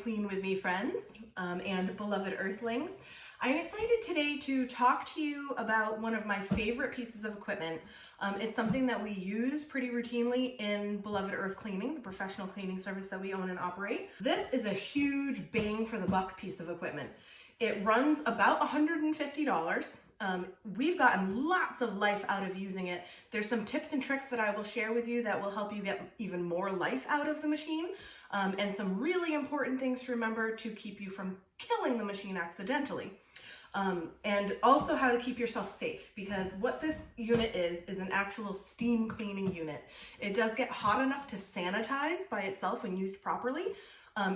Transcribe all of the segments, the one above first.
Clean With Me friends and beloved earthlings. I'm excited today to talk to you about one of my favorite pieces of equipment. It's something that we use pretty routinely in Beloved Earth Cleaning, the professional cleaning service that we own and operate. This is a huge bang for the buck piece of equipment. It runs about $150. We've gotten lots of life out of using it. There's some tips and tricks that I will share with you that will help you get even more life out of the machine, and some really important things to remember to keep you from killing the machine accidentally. And also how to keep yourself safe, because what this unit is an actual steam cleaning unit. It does get hot enough to sanitize by itself when used properly.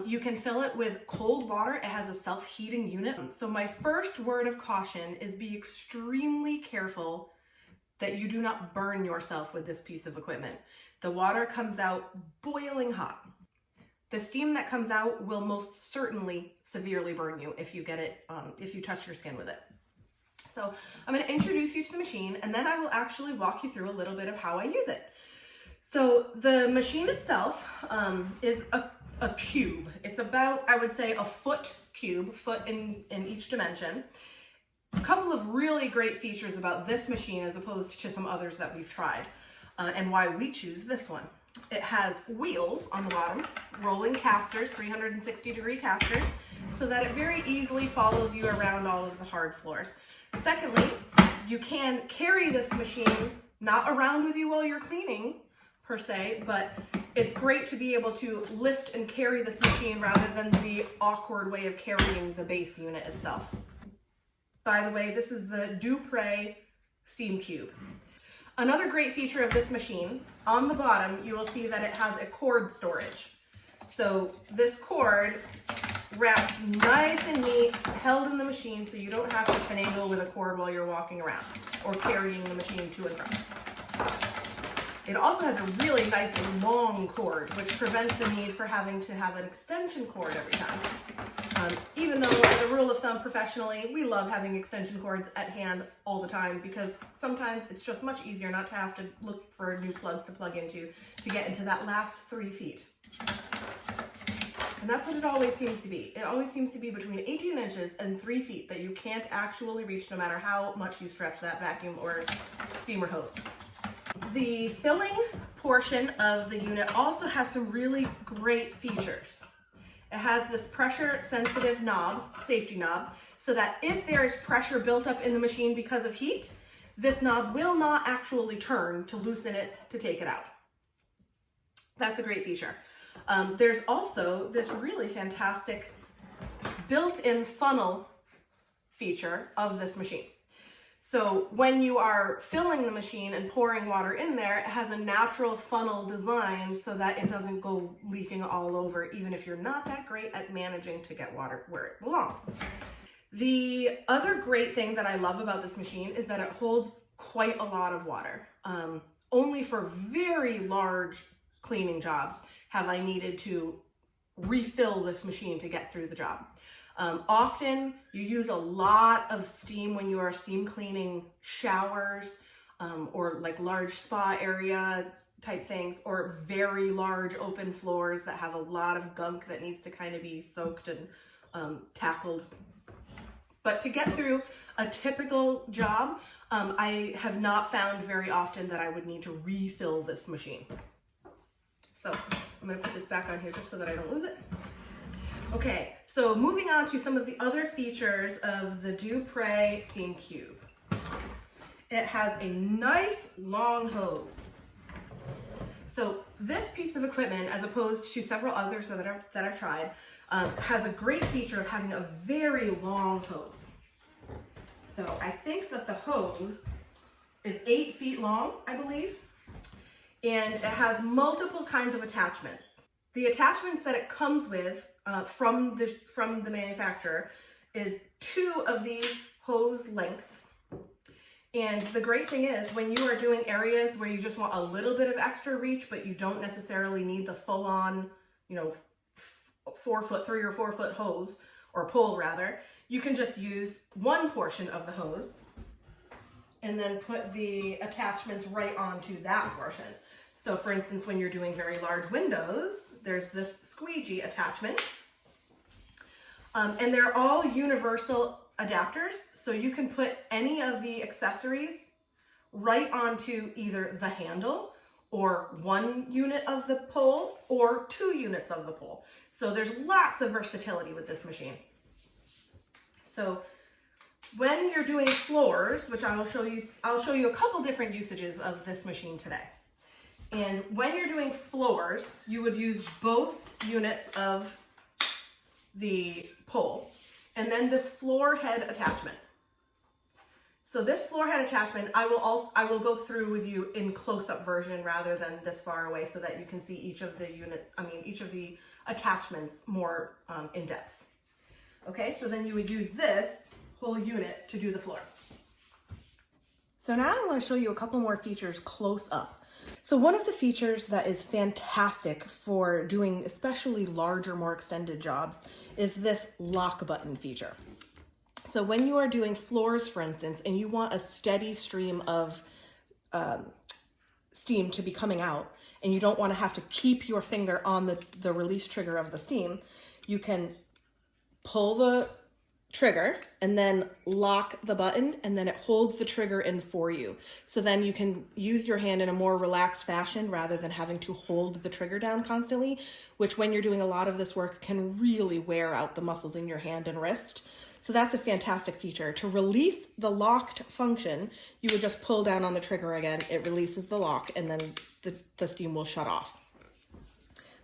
You can fill it with cold water. It has a self-heating unit. So my first word of caution is be extremely careful that you do not burn yourself with this piece of equipment. The water comes out boiling hot. The steam that comes out will most certainly severely burn you if you get it, if you touch your skin with it. So I'm going to introduce you to the machine, and then I will actually walk you through a little bit of how I use it. So the machine itself is a cube. It's about, I would say, a foot cube, foot in each dimension. A couple of really great features about this machine as opposed to some others that we've tried, and why we choose this one. It has wheels on the bottom, rolling casters, 360-degree casters, so that it very easily follows you around all of the hard floors. Secondly, you can carry this machine not around with you while you're cleaning, per se, but it's great to be able to lift and carry this machine rather than the awkward way of carrying the base unit itself. By the way, this is the Dupray Steam Cube. Another great feature of this machine, on the bottom, you will see that it has a cord storage. So this cord wraps nice and neat, held in the machine, so you don't have to finagle with a cord while you're walking around or carrying the machine to and from. It also has a really nice and long cord, which prevents the need for having to have an extension cord every time. Even though, as a rule of thumb professionally, we love having extension cords at hand all the time, because sometimes it's just much easier not to have to look for new plugs to plug into to get into that last 3 feet. And that's what it always seems to be. It always seems to be between 18 inches and 3 feet that you can't actually reach, no matter how much you stretch that vacuum or steamer hose. The filling portion of the unit also has some really great features. It has this pressure sensitive knob, safety knob, so that if there is pressure built up in the machine because of heat, this knob will not actually turn to loosen it to take it out. That's a great feature. There's also this really fantastic built-in funnel feature of this machine. So when you are filling the machine and pouring water in there, it has a natural funnel design so that it doesn't go leaking all over, even if you're not that great at managing to get water where it belongs. The other great thing that I love about this machine is that it holds quite a lot of water. Only for very large cleaning jobs have I needed to refill this machine to get through the job. Often you use a lot of steam when you are steam cleaning showers, or like large spa area type things, or very large open floors that have a lot of gunk that needs to kind of be soaked and tackled. But to get through a typical job, I have not found very often that I would need to refill this machine. So I'm going to put this back on here just so that I don't lose it. Okay, so moving on to some of the other features of the Dupray Steam Cube. It has a nice long hose. So this piece of equipment, as opposed to several others that I've tried, has a great feature of having a very long hose. So I think that the hose is 8 feet long, I believe, and it has multiple kinds of attachments. The attachments that it comes with from the manufacturer is 2 of these hose lengths. And the great thing is, when you are doing areas where you just want a little bit of extra reach, but you don't necessarily need the full-on, 4 foot, 3 or 4 foot hose, or pole rather, you can just use one portion of the hose and then put the attachments right onto that portion. So for instance, when you're doing very large windows, there's this squeegee attachment And they're all universal adapters, so you can put any of the accessories right onto either the handle or 1 unit of the pole or 2 units of the pole. So there's lots of versatility with this machine. So when you're doing floors, which I'll show you a couple different usages of this machine today. And when you're doing floors, you would use both units of the pole and then this floor head attachment. So this floor head attachment, I will go through with you in close-up version rather than this far away, so that you can see each of the attachments more in depth. Okay, so then you would use this whole unit to do the floor. So now I'm going to show you a couple more features close up. So one of the features that is fantastic for doing especially larger, more extended jobs is this lock button feature. So when you are doing floors, for instance, and you want a steady stream of steam to be coming out, and you don't want to have to keep your finger on the release trigger of the steam, you can pull the trigger and then lock the button, and then it holds the trigger in for you. So then you can use your hand in a more relaxed fashion rather than having to hold the trigger down constantly, which when you're doing a lot of this work can really wear out the muscles in your hand and wrist. So that's a fantastic feature. To release the locked function, you would just pull down on the trigger again, it releases the lock, and then the steam will shut off.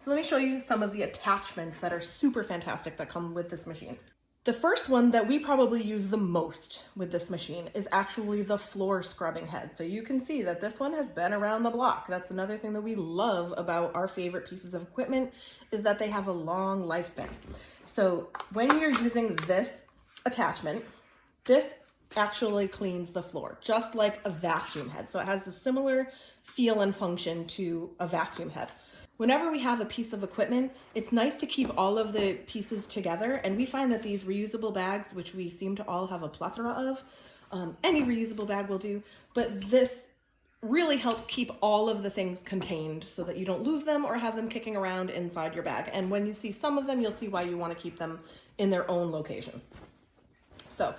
So let me show you some of the attachments that are super fantastic that come with this machine. The first one that we probably use the most with this machine is actually the floor scrubbing head. So you can see that this one has been around the block. That's another thing that we love about our favorite pieces of equipment, is that they have a long lifespan. So when you're using this attachment, this actually cleans the floor, just like a vacuum head. So it has a similar feel and function to a vacuum head. Whenever we have a piece of equipment, it's nice to keep all of the pieces together, and we find that these reusable bags, which we seem to all have a plethora of, any reusable bag will do, but this really helps keep all of the things contained so that you don't lose them or have them kicking around inside your bag. And when you see some of them, you'll see why you want to keep them in their own location. So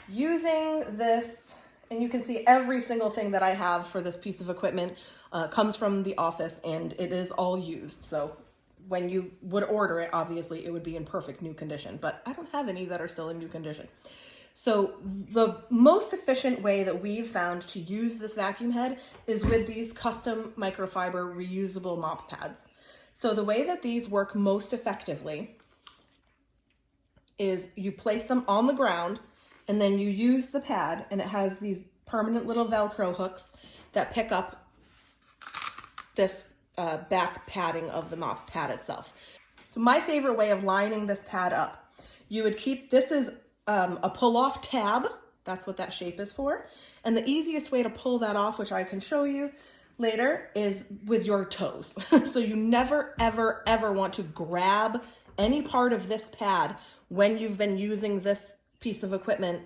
using this, and you can see every single thing that I have for this piece of equipment comes from the office, and it is all used. So when you would order it, obviously it would be in perfect new condition, but I don't have any that are still in new condition. So the most efficient way that we've found to use this vacuum head is with these custom microfiber reusable mop pads. So the way that these work most effectively is you place them on the ground, and then you use the pad, and it has these permanent little Velcro hooks that pick up this back padding of the mop pad itself. So my favorite way of lining this pad up, you would keep, this is a pull-off tab. That's what that shape is for. And the easiest way to pull that off, which I can show you later, is with your toes. So you never, ever, ever want to grab any part of this pad when you've been using this piece of equipment.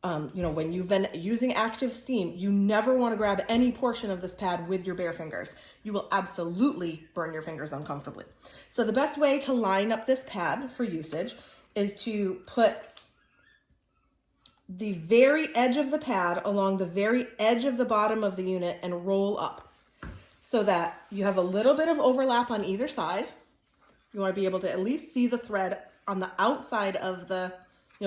When you've been using active steam, you never want to grab any portion of this pad with your bare fingers. You will absolutely burn your fingers uncomfortably. So the best way to line up this pad for usage is to put the very edge of the pad along the very edge of the bottom of the unit and roll up so that you have a little bit of overlap on either side. You want to be able to at least see the thread on the outside of the,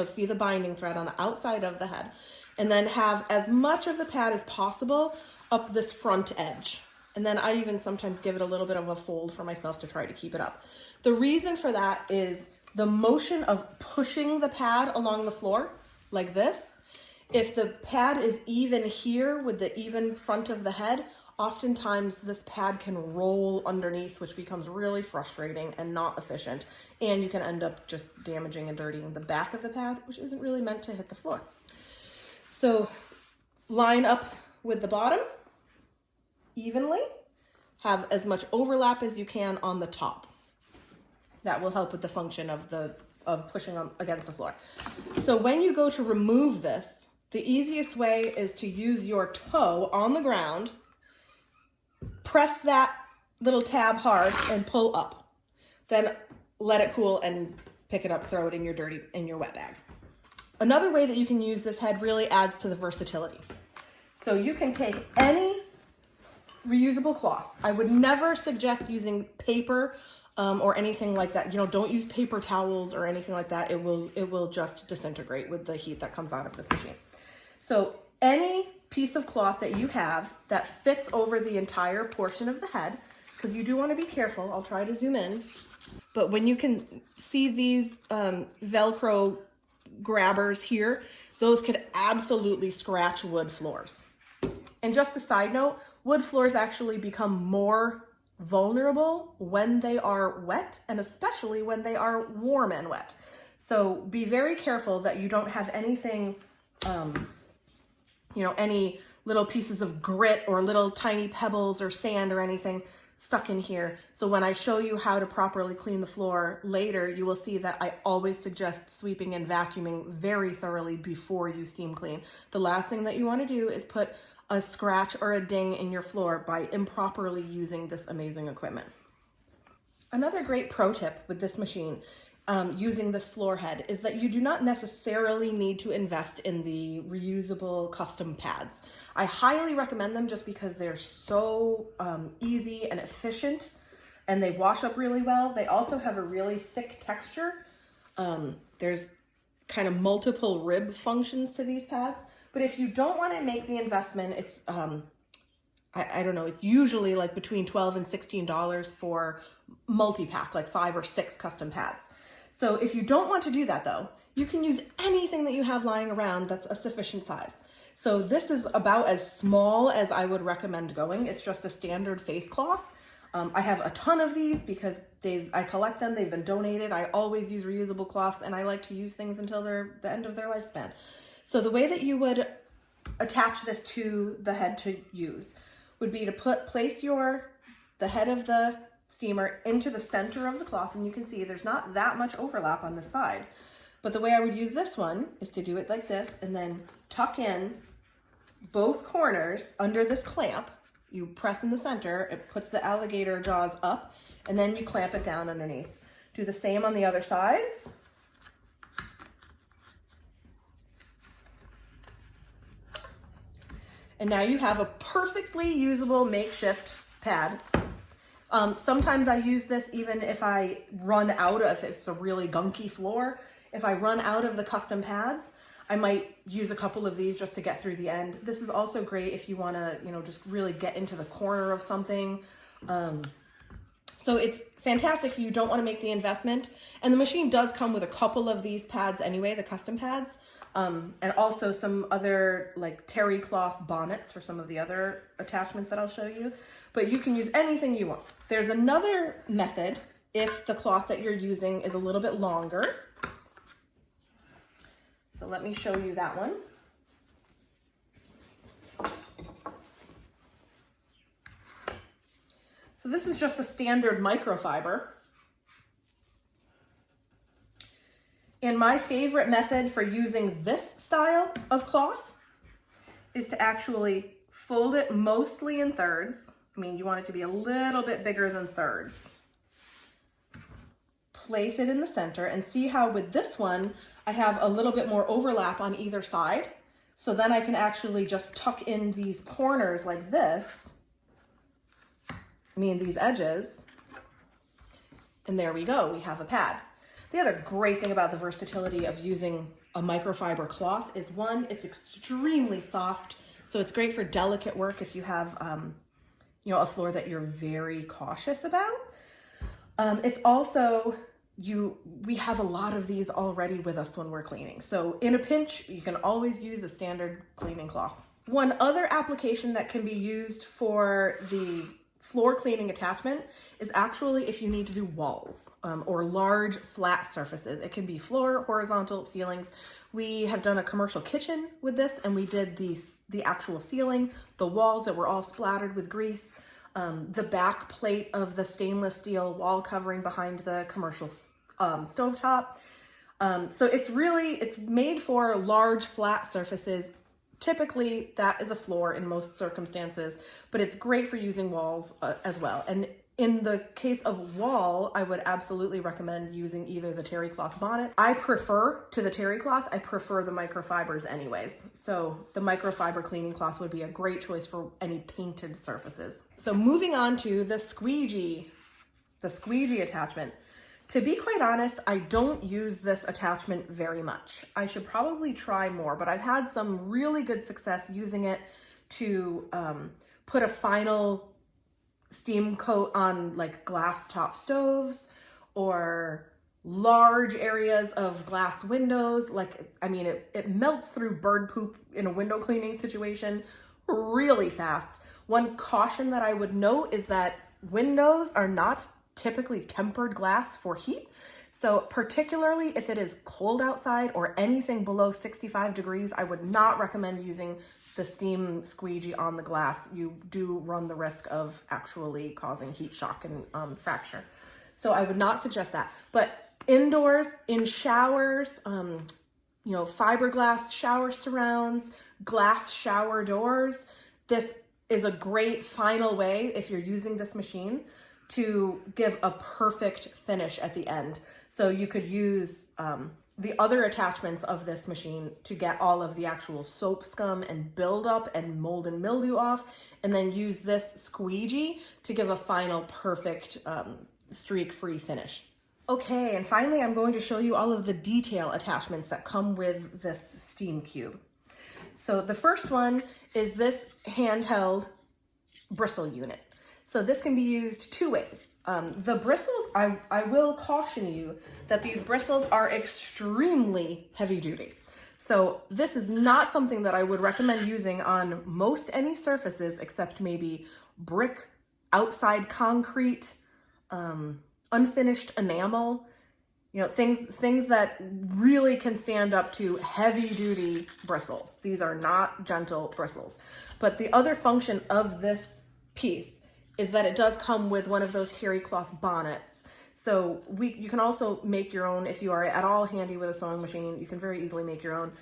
see the binding thread on the outside of the head, and then have as much of the pad as possible up this front edge. And then I even sometimes give it a little bit of a fold for myself to try to keep it up. The reason for that is the motion of pushing the pad along the floor like this. If the pad is even here with the even front of the head, oftentimes this pad can roll underneath, which becomes really frustrating and not efficient. And you can end up just damaging and dirtying the back of the pad, which isn't really meant to hit the floor. So line up with the bottom evenly, have as much overlap as you can on the top. That will help with the function of pushing against the floor. So when you go to remove this, the easiest way is to use your toe on the ground, press that little tab hard and pull up. Then let it cool and pick it up, throw it in your wet bag. Another way that you can use this head really adds to the versatility. So you can take any reusable cloth. I would never suggest using paper or anything like that. Don't use paper towels or anything like that. It will just disintegrate with the heat that comes out of this machine. So any piece of cloth that you have that fits over the entire portion of the head, because you do want to be careful. I'll try to zoom in. But when you can see these Velcro grabbers here, those could absolutely scratch wood floors. And just a side note, wood floors actually become more vulnerable when they are wet, and especially when they are warm and wet. So be very careful that you don't have anything, any little pieces of grit or little tiny pebbles or sand or anything stuck in here. So when I show you how to properly clean the floor later, you will see that I always suggest sweeping and vacuuming very thoroughly before you steam clean. The last thing that you want to do is put a scratch or a ding in your floor by improperly using this amazing equipment. Another great pro tip with this machine, using this floor head, is that you do not necessarily need to invest in the reusable custom pads. I highly recommend them just because they're so easy and efficient, and they wash up really well. They also have a really thick texture. There's kind of multiple rib functions to these pads. But if you don't want to make the investment, it's, I don't know, it's usually like between $12 and $16 for multi-pack, like 5 or 6 custom pads. So if you don't want to do that though, you can use anything that you have lying around that's a sufficient size. So this is about as small as I would recommend going. It's just a standard face cloth. I have a ton of these because I collect them, they've been donated. I always use reusable cloths, and I like to use things until they're the end of their lifespan. So the way that you would attach this to the head to use would be to place the head of the steamer into the center of the cloth, and you can see there's not that much overlap on this side. But the way I would use this one is to do it like this and then tuck in both corners under this clamp. You press in the center, it puts the alligator jaws up, and then you clamp it down underneath. Do the same on the other side. And now you have a perfectly usable makeshift pad. Sometimes I use this even if I run out of, if it's a really gunky floor, if I run out of the custom pads, I might use a couple of these just to get through the end. This is also great if you want to, just really get into the corner of something. So it's fantastic if you don't want to make the investment. And the machine does come with a couple of these pads anyway, the custom pads. And also some other like terry cloth bonnets for some of the other attachments that I'll show you, but you can use anything you want. There's another method if the cloth that you're using is a little bit longer. So let me show you that one. So this is just a standard microfiber. And my favorite method for using this style of cloth is to actually fold it mostly in thirds. I mean, you want it to be a little bit bigger than thirds. Place it in the center, and see how with this one, I have a little bit more overlap on either side. So then I can actually just tuck in these corners like this, these edges, and there we go, we have a pad. The other great thing about the versatility of using a microfiber cloth is, one, it's extremely soft, so it's great for delicate work if you have, a floor that you're very cautious about. It's also, we have a lot of these already with us when we're cleaning. So in a pinch, you can always use a standard cleaning cloth. One other application that can be used for the floor cleaning attachment is actually if you need to do walls or large flat surfaces. It can be floor, horizontal, ceilings. We have done a commercial kitchen with this, and we did the actual ceiling, the walls that were all splattered with grease, the back plate of the stainless steel wall covering behind the commercial stovetop. So it's made for large flat surfaces. Typically that is a floor in most circumstances, but it's great for using walls as well. And In the case of wall, I would absolutely recommend using either the terry cloth bonnet. I prefer to the terry cloth, I prefer the microfibers anyways. So the microfiber cleaning cloth would be a great choice for any painted surfaces. So moving on to the squeegee attachment. To be quite honest, I don't use this attachment very much. I should probably try more, but I've had some really good success using it to put a final steam coat on like glass top stoves or large areas of glass windows. Like, I mean, it melts through bird poop in a window cleaning situation really fast. One caution that I would note is that windows are not typically tempered glass for heat. So particularly if it is cold outside or anything below 65 degrees, I would not recommend using the steam squeegee on the glass. You do run the risk of actually causing heat shock and fracture. So I would not suggest that. But indoors, in showers, you know, fiberglass shower surrounds, glass shower doors, this is a great final way, if you're using this machine, to give a perfect finish at the end. So you could use the other attachments of this machine to get all of the actual soap scum and buildup and mold and mildew off, and then use this squeegee to give a final perfect streak-free finish. Okay, and finally I'm going to show you all of the detail attachments that come with this steam cube. So the first one is this handheld bristle unit. So this can be used two ways. The bristles, I will caution you that these bristles are extremely heavy duty. So this is not something that I would recommend using on most any surfaces except maybe brick, outside concrete, unfinished enamel, you know, things that really can stand up to heavy duty bristles. These are not gentle bristles. But the other function of this piece is that it does come with one of those terry cloth bonnets. So you can also make your own if you are at all handy with a sewing machine. You can very easily make your own.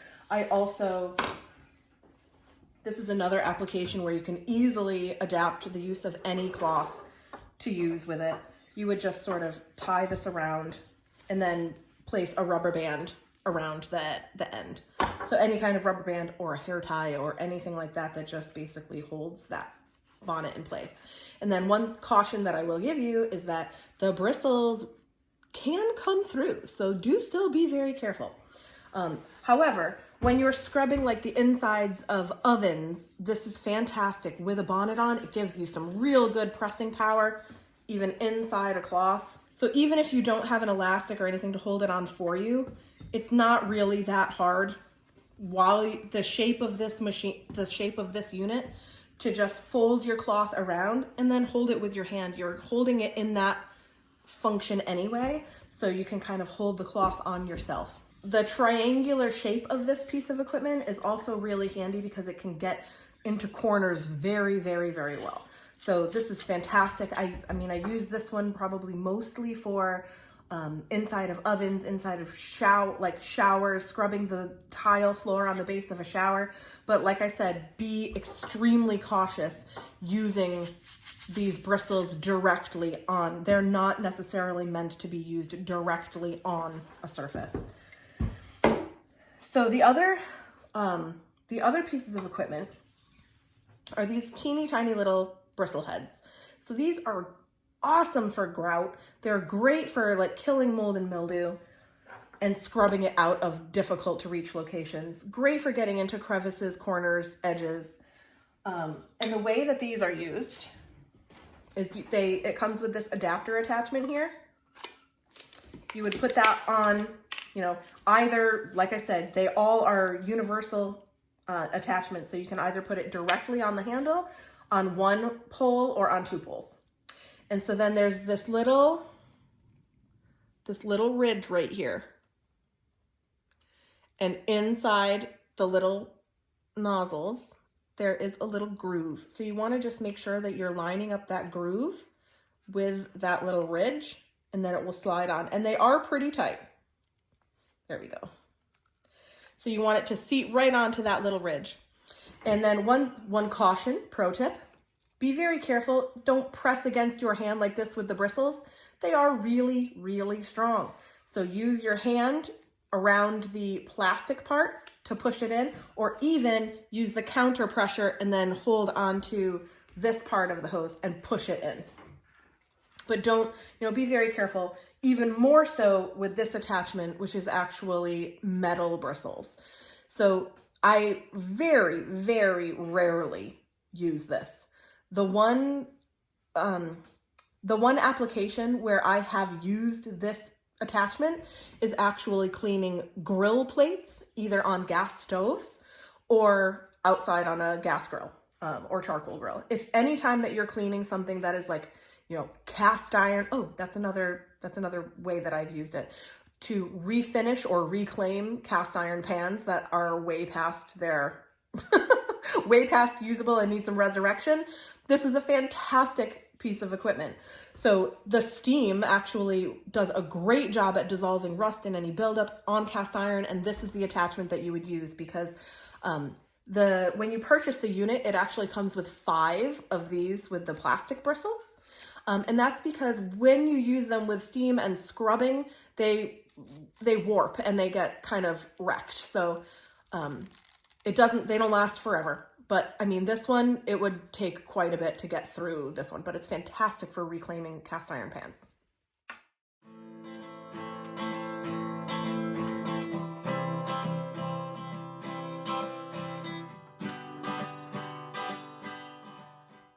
This is another application where you can easily adapt the use of any cloth to use with it. You would just sort of tie this around and then place a rubber band around the end. So any kind of rubber band or a hair tie or anything like that that just basically holds that bonnet in place. And then one caution that I will give you is that the bristles can come through, so do still be very careful. However, when you're scrubbing like the insides of ovens, this is fantastic. With a bonnet on, it gives you some real good pressing power, even inside a cloth. So even if you don't have an elastic or anything to hold it on for you, it's not really that hard while the shape of this unit, to just fold your cloth around and then hold it with your hand. You're holding it in that function anyway, so you can kind of hold the cloth on yourself. The triangular shape of this piece of equipment is also really handy because it can get into corners very, very, very well. So this is fantastic. I mean, I use this one probably mostly for inside of ovens, inside of showers, scrubbing the tile floor on the base of a shower. But like I said, be extremely cautious using these bristles directly on. They're not necessarily meant to be used directly on a surface. So the other pieces of equipment are these teeny tiny little bristle heads. So these are awesome for grout. They're great for like killing mold and mildew and scrubbing it out of difficult to reach locations. Great for getting into crevices, corners, edges. And the way that these are used is it comes with this adapter attachment here. You would put that on, you know, either, like I said, they all are universal attachments. So you can either put it directly on the handle, on one pole, or on two poles. And so then there's this little ridge right here. And inside the little nozzles, there is a little groove. So you want to just make sure that you're lining up that groove with that little ridge, and then it will slide on. And they are pretty tight. There we go. So you want it to seat right onto that little ridge. And then one caution, pro tip, Be very careful. Don't press against your hand like this with the bristles. They are really, really strong. So use your hand around the plastic part to push it in, or even use the counter pressure and then hold onto this part of the hose and push it in. But don't, be very careful, even more so with this attachment, which is actually metal bristles. So I very, very rarely use this. The one application where I have used this attachment is actually cleaning grill plates, either on gas stoves or outside on a gas grill or charcoal grill. If any time that you're cleaning something that is like, cast iron, that's another way that I've used it, to refinish or reclaim cast iron pans that are way past their way past usable and need some resurrection. This is a fantastic piece of equipment. So the steam actually does a great job at dissolving rust and any buildup on cast iron, and this is the attachment that you would use because when you purchase the unit, it actually comes with 5 of these with the plastic bristles. And that's because when you use them with steam and scrubbing, they warp and they get kind of wrecked. So they don't last forever. But I mean, this one, it would take quite a bit to get through this one, but it's fantastic for reclaiming cast iron pans.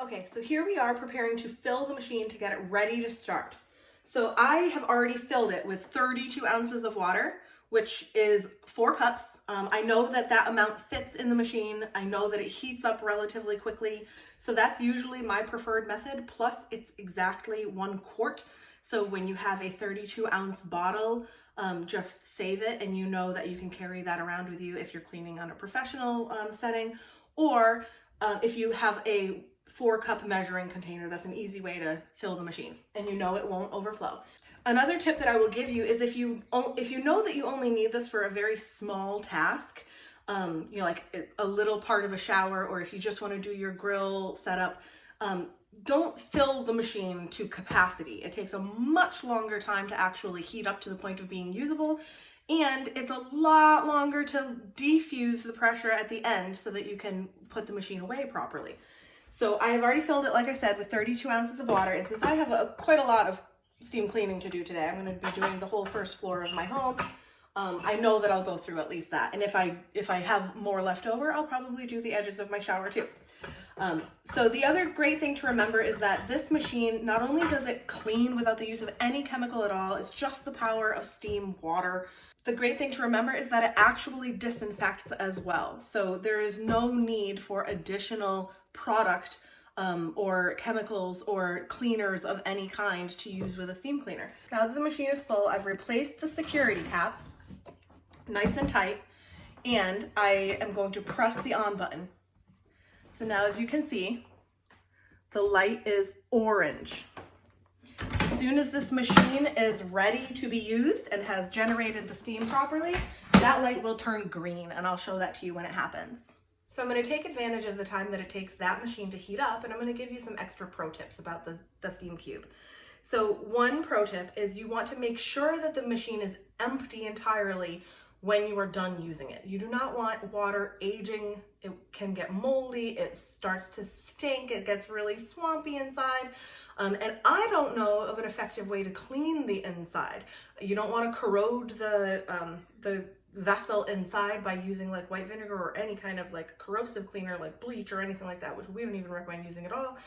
Okay, so here we are preparing to fill the machine to get it ready to start. So I have already filled it with 32 ounces of water, which is 4 cups. I know that amount fits in the machine. I know that it heats up relatively quickly. So that's usually my preferred method. Plus it's exactly 1 quart. So when you have a 32 ounce bottle, just save it and you know that you can carry that around with you if you're cleaning on a professional setting, or if you have a 4 cup measuring container, that's an easy way to fill the machine and you know it won't overflow. Another tip that I will give you is if you know that you only need this for a very small task, like a little part of a shower, or if you just want to do your grill setup, don't fill the machine to capacity. It takes a much longer time to actually heat up to the point of being usable, and it's a lot longer to defuse the pressure at the end so that you can put the machine away properly. So I have already filled it, like I said, with 32 ounces of water, and since I have quite a lot of steam cleaning to do today, I'm going to be doing the whole first floor of my home. I know that I'll go through at least that, and if I have more left over, I'll probably do the edges of my shower too. So the other great thing to remember is that this machine, not only does it clean without the use of any chemical at all, it's just the power of steam water. The great thing to remember is that it actually disinfects as well. So there is no need for additional product or chemicals or cleaners of any kind to use with a steam cleaner. Now that the machine is full, I've replaced the security cap nice and tight, and I am going to press the on button. So now, as you can see, the light is orange. As soon as this machine is ready to be used and has generated the steam properly, that light will turn green, and I'll show that to you when it happens. So I'm going to take advantage of the time that it takes that machine to heat up, and I'm going to give you some extra pro tips about the Steam Cube. So one pro tip is you want to make sure that the machine is empty entirely when you are done using it. You do not want water aging. It can get moldy, it starts to stink, it gets really swampy inside. And I don't know of an effective way to clean the inside. You don't want to corrode the vessel inside by using like white vinegar or any kind of like corrosive cleaner like bleach or anything like that, which we don't even recommend using at all.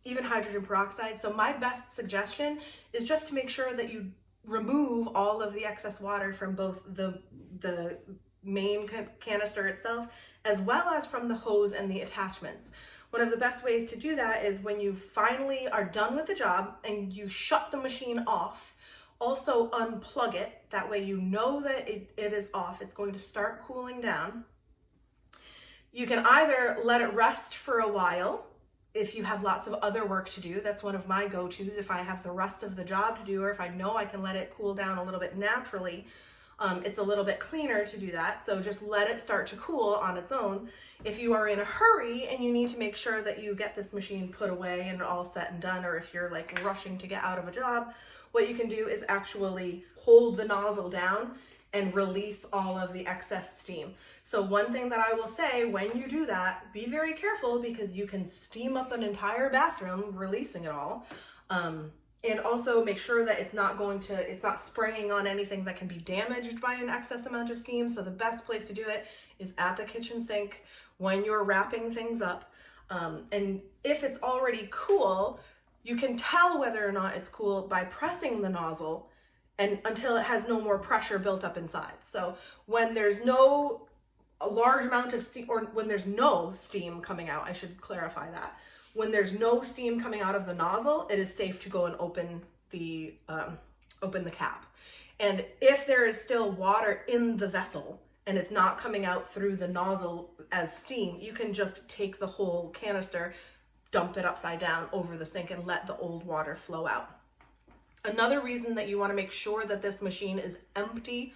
Even hydrogen peroxide. So my best suggestion is just to make sure that you remove all of the excess water from both the main canister itself as well as from the hose and the attachments. One of the best ways to do that is when you finally are done with the job and you shut the machine off, also unplug it. That way you know that it is off. It's going to start cooling down. You can either let it rest for a while if you have lots of other work to do. That's one of my go-tos if I have the rest of the job to do, or if I know I can let it cool down a little bit naturally. it's a little bit cleaner to do that. So just let it start to cool on its own. If you are in a hurry and you need to make sure that you get this machine put away and all set and done, or if you're like rushing to get out of a job, what you can do is actually hold the nozzle down and release all of the excess steam. So one thing that I will say, when you do that, be very careful because you can steam up an entire bathroom releasing it all. And also make sure that it's not spraying on anything that can be damaged by an excess amount of steam. So the best place to do it is at the kitchen sink when you're wrapping things up. And if it's already cool, you can tell whether or not it's cool by pressing the nozzle and until it has no more pressure built up inside. So when there's a large amount of steam, or when there's no steam coming out, I should clarify that. When there's no steam coming out of the nozzle, it is safe to go and open the cap. And if there is still water in the vessel and it's not coming out through the nozzle as steam, you can just take the whole canister, dump it upside down over the sink and let the old water flow out. Another reason that you want to make sure that this machine is empty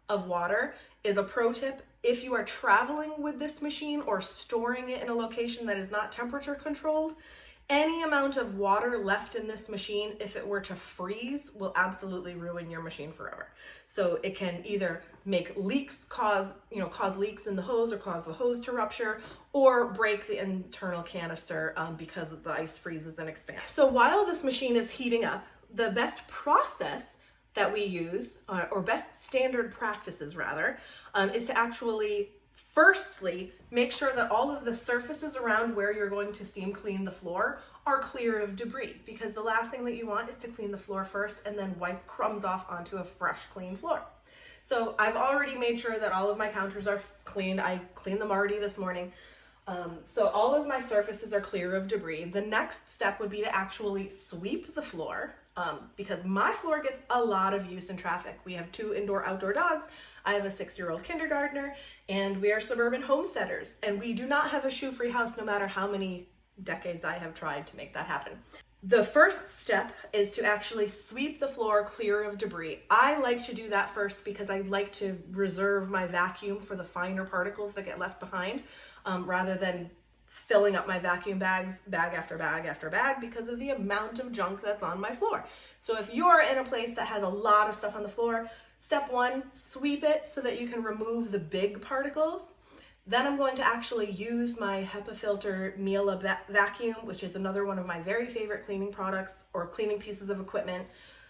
of water is a pro tip. If you are traveling with this machine or storing it in a location that is not temperature controlled, any amount of water left in this machine, if it were to freeze, will absolutely ruin your machine forever. So it can either make leaks, cause leaks in the hose, or cause the hose to rupture, or break the internal canister because the ice freezes and expands. So while this machine is heating up, the best process that we use, or best standard practices rather, is to actually firstly make sure that all of the surfaces around where you're going to steam clean the floor are clear of debris, because the last thing that you want is to clean the floor first and then wipe crumbs off onto a fresh clean floor. So I've already made sure that all of my counters are cleaned. I cleaned them already this morning. So all of my surfaces are clear of debris. The next step would be to actually sweep the floor, because my floor gets a lot of use in traffic. We have 2 indoor-outdoor dogs. I have a 6-year-old kindergartner, and we are suburban homesteaders, and we do not have a shoe-free house no matter how many decades I have tried to make that happen. The first step is to actually sweep the floor clear of debris. I like to do that first because I like to reserve my vacuum for the finer particles that get left behind, rather than filling up my vacuum bags, bag after bag after bag, because of the amount of junk that's on my floor. So if you're in a place that has a lot of stuff on the floor, step 1, sweep it so that you can remove the big particles. Then I'm going to actually use my HEPA filter Miele vacuum, which is another one of my very favorite cleaning products or cleaning pieces of equipment.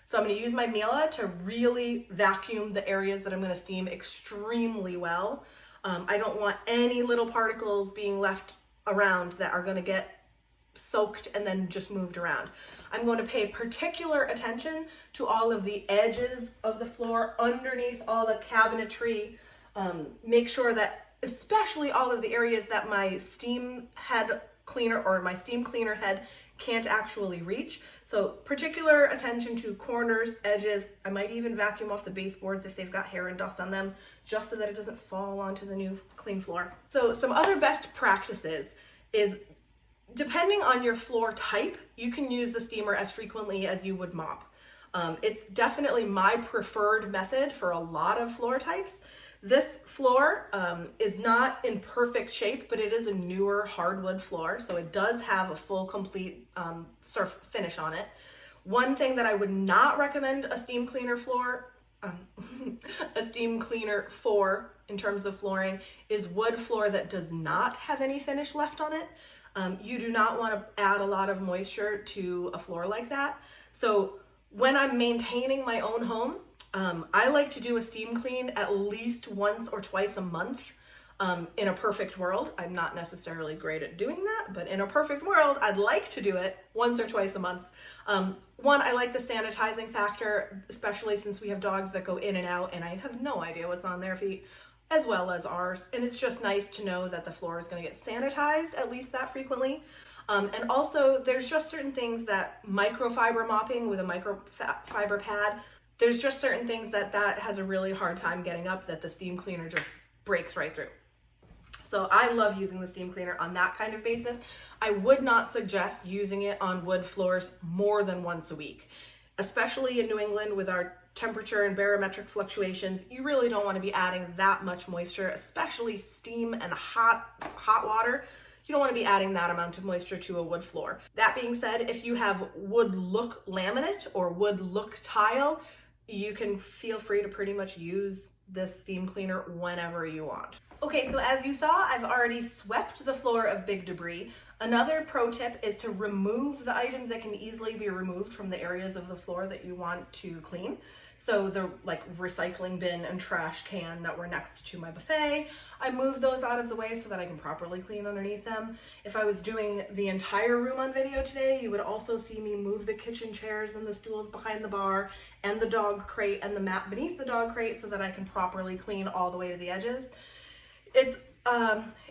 So I'm going to use my Miele to really vacuum the areas that I'm going to steam extremely well. I don't want any little particles being left around that are going to get soaked and then just moved around. I'm going to pay particular attention to all of the edges of the floor, underneath all the cabinetry. Make sure that especially all of the areas that my steam head cleaner or my steam cleaner head can't actually reach. So particular attention to corners, edges. I might even vacuum off the baseboards if they've got hair and dust on them, just so that it doesn't fall onto the new clean floor. So some other best practices is, depending on your floor type, you can use the steamer as frequently as you would mop. It's definitely my preferred method for a lot of floor types. This floor is not in perfect shape, but it is a newer hardwood floor, so it does have a full, complete surf finish on it. One thing that I would not recommend a steam cleaner for in terms of flooring is wood floor that does not have any finish left on it. You do not want to add a lot of moisture to a floor like that. So when I'm maintaining my own home, I like to do a steam clean at least once or twice a month. In a perfect world, I'm not necessarily great at doing that, but in a perfect world, I'd like to do it once or twice a month. One, I like the sanitizing factor, especially since we have dogs that go in and out and I have no idea what's on their feet, as well as ours. And it's just nice to know that the floor is going to get sanitized at least that frequently. And also, there's just certain things that microfiber mopping with a microfiber pad, there's just certain things that has a really hard time getting up that the steam cleaner just breaks right through. So I love using the steam cleaner on that kind of basis. I would not suggest using it on wood floors more than once a week, especially in New England with our temperature and barometric fluctuations, you really don't want to be adding that much moisture, especially steam and hot water. You don't want to be adding that amount of moisture to a wood floor. That being said, if you have wood look laminate or wood look tile, you can feel free to pretty much use this steam cleaner whenever you want. Okay, so as you saw, I've already swept the floor of big debris. Another pro tip is to remove the items that can easily be removed from the areas of the floor that you want to clean. So the recycling bin and trash can that were next to my buffet, I moved those out of the way so that I can properly clean underneath them. If I was doing the entire room on video today, you would also see me move the kitchen chairs and the stools behind the bar and the dog crate and the mat beneath the dog crate so that I can properly clean all the way to the edges.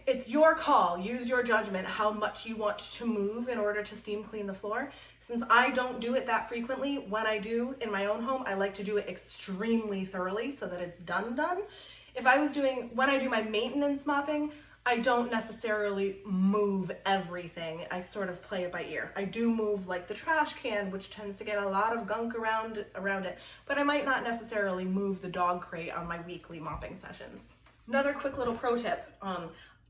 It's your call. Use your judgment how much you want to move in order to steam clean the floor. Since I don't do it that frequently, when I do in my own home, I like to do it extremely thoroughly so that it's done. When I do my maintenance mopping, I don't necessarily move everything. I sort of play it by ear. I do move like the trash can, which tends to get a lot of gunk around it, but I might not necessarily move the dog crate on my weekly mopping sessions. Another quick little pro tip,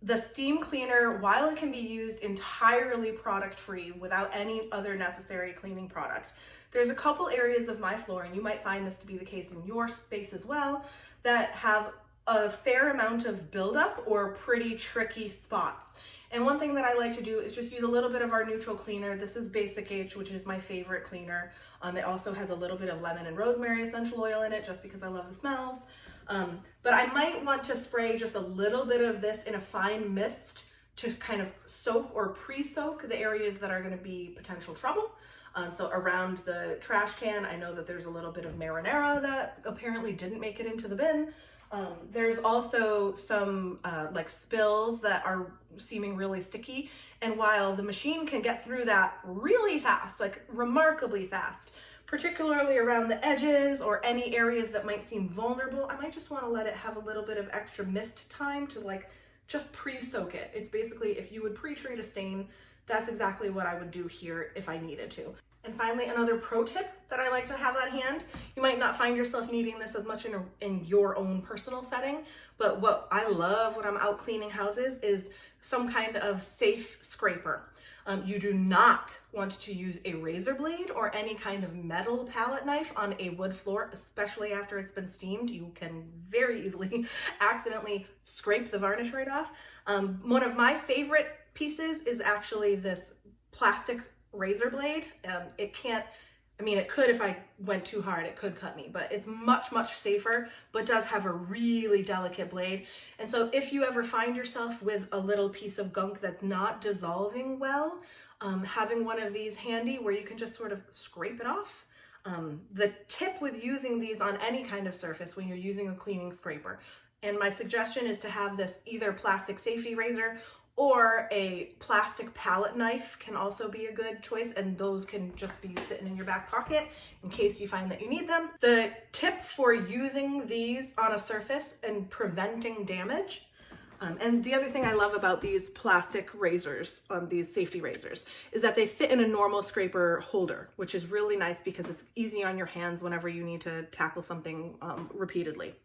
the steam cleaner, while it can be used entirely product-free without any other necessary cleaning product, there's a couple areas of my floor, and you might find this to be the case in your space as well, that have a fair amount of buildup or pretty tricky spots. And one thing that I like to do is just use a little bit of our neutral cleaner. This is Basic H, which is my favorite cleaner. It also has a little bit of lemon and rosemary essential oil in it just because I love the smells. But I might want to spray just a little bit of this in a fine mist to kind of soak or pre-soak the areas that are going to be potential trouble. So around the trash can, I know that there's a little bit of marinara that apparently didn't make it into the bin. There's also some spills that are seeming really sticky. And while the machine can get through that really fast, like remarkably fast, particularly around the edges or any areas that might seem vulnerable, I might just want to let it have a little bit of extra mist time to just pre-soak it. It's basically, if you would pre-treat a stain, that's exactly what I would do here if I needed to. And finally, another pro tip that I like to have at hand, you might not find yourself needing this as much in your own personal setting, but what I love when I'm out cleaning houses is some kind of safe scraper. You do not want to use a razor blade or any kind of metal palette knife on a wood floor, especially after it's been steamed. You can very easily accidentally scrape the varnish right off. One of my favorite pieces is actually this plastic razor blade. It could, if I went too hard, it could cut me, but it's much, much safer, but does have a really delicate blade. And so if you ever find yourself with a little piece of gunk that's not dissolving well, having one of these handy where you can just sort of scrape it off. The tip with using these on any kind of surface when you're using a cleaning scraper, and my suggestion is to have this either plastic safety razor or a plastic palette knife can also be a good choice, and those can just be sitting in your back pocket in case you find that you need them. The tip for using these on a surface and preventing damage, and the other thing I love about these plastic razors, these safety razors, is that they fit in a normal scraper holder, which is really nice because it's easy on your hands whenever you need to tackle something repeatedly.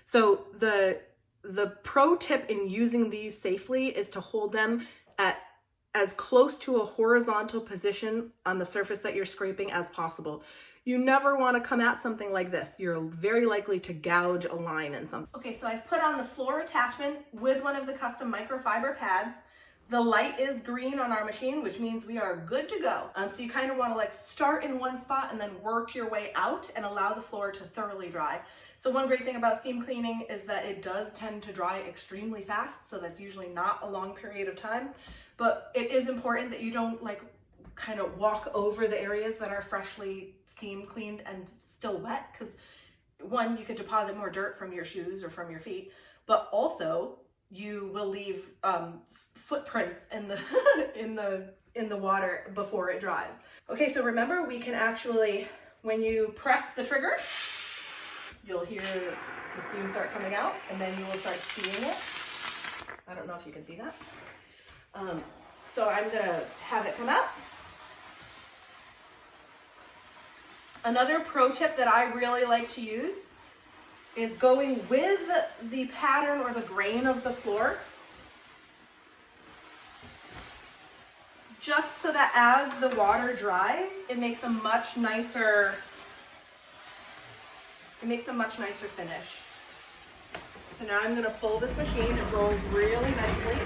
So the pro tip in using these safely is to hold them at as close to a horizontal position on the surface that you're scraping as possible. You never want to come at something like this. You're very likely to gouge a line in something. Okay, so I've put on the floor attachment with one of the custom microfiber pads. The light is green on our machine, which means we are good to go. So you kind of want to start in one spot and then work your way out and allow the floor to thoroughly dry. So one great thing about steam cleaning is that it does tend to dry extremely fast, so that's usually not a long period of time. But it is important that you don't kind of walk over the areas that are freshly steam cleaned and still wet, because one, you could deposit more dirt from your shoes or from your feet, but also you will leave footprints in the in the water before it dries. Okay, so remember, we can actually, when you press the trigger, you'll hear the steam start coming out, and then you will start seeing it. I don't know if you can see that. So I'm gonna have it come out. Another pro tip that I really like to use is going with the pattern or the grain of the floor, just so that as the water dries, it makes a much nicer finish. So now I'm going to pull this machine. It rolls really nicely.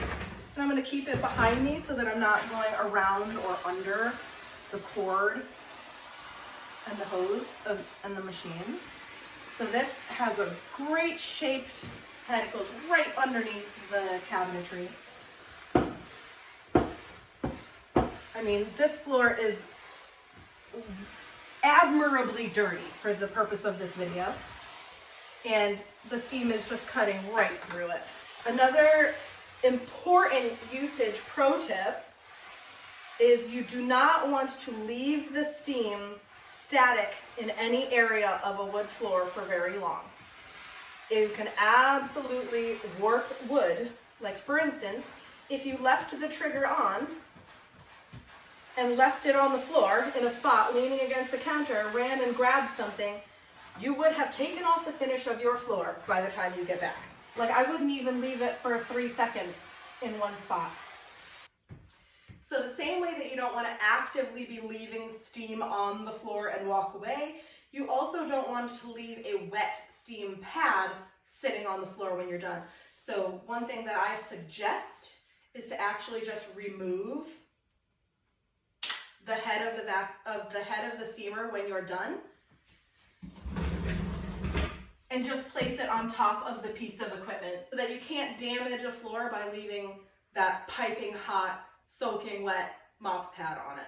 And I'm going to keep it behind me so that I'm not going around or under the cord and the hose and the machine. So this has a great shaped head. It goes right underneath the cabinetry. I mean, this floor is admirably dirty for the purpose of this video. And the steam is just cutting right through it. Another important usage pro tip is you do not want to leave the steam static in any area of a wood floor for very long. You can absolutely warp wood. Like for instance, if you left the trigger on and left it on the floor in a spot leaning against the counter, ran and grabbed something, you would have taken off the finish of your floor by the time you get back. Like I wouldn't even leave it for 3 seconds in one spot. So the same way that you don't want to actively be leaving steam on the floor and walk away, you also don't want to leave a wet steam pad sitting on the floor when you're done. So one thing that I suggest is to actually just remove the head of the steamer when you're done, and just place it on top of the piece of equipment so that you can't damage a floor by leaving that piping hot, soaking wet mop pad on it.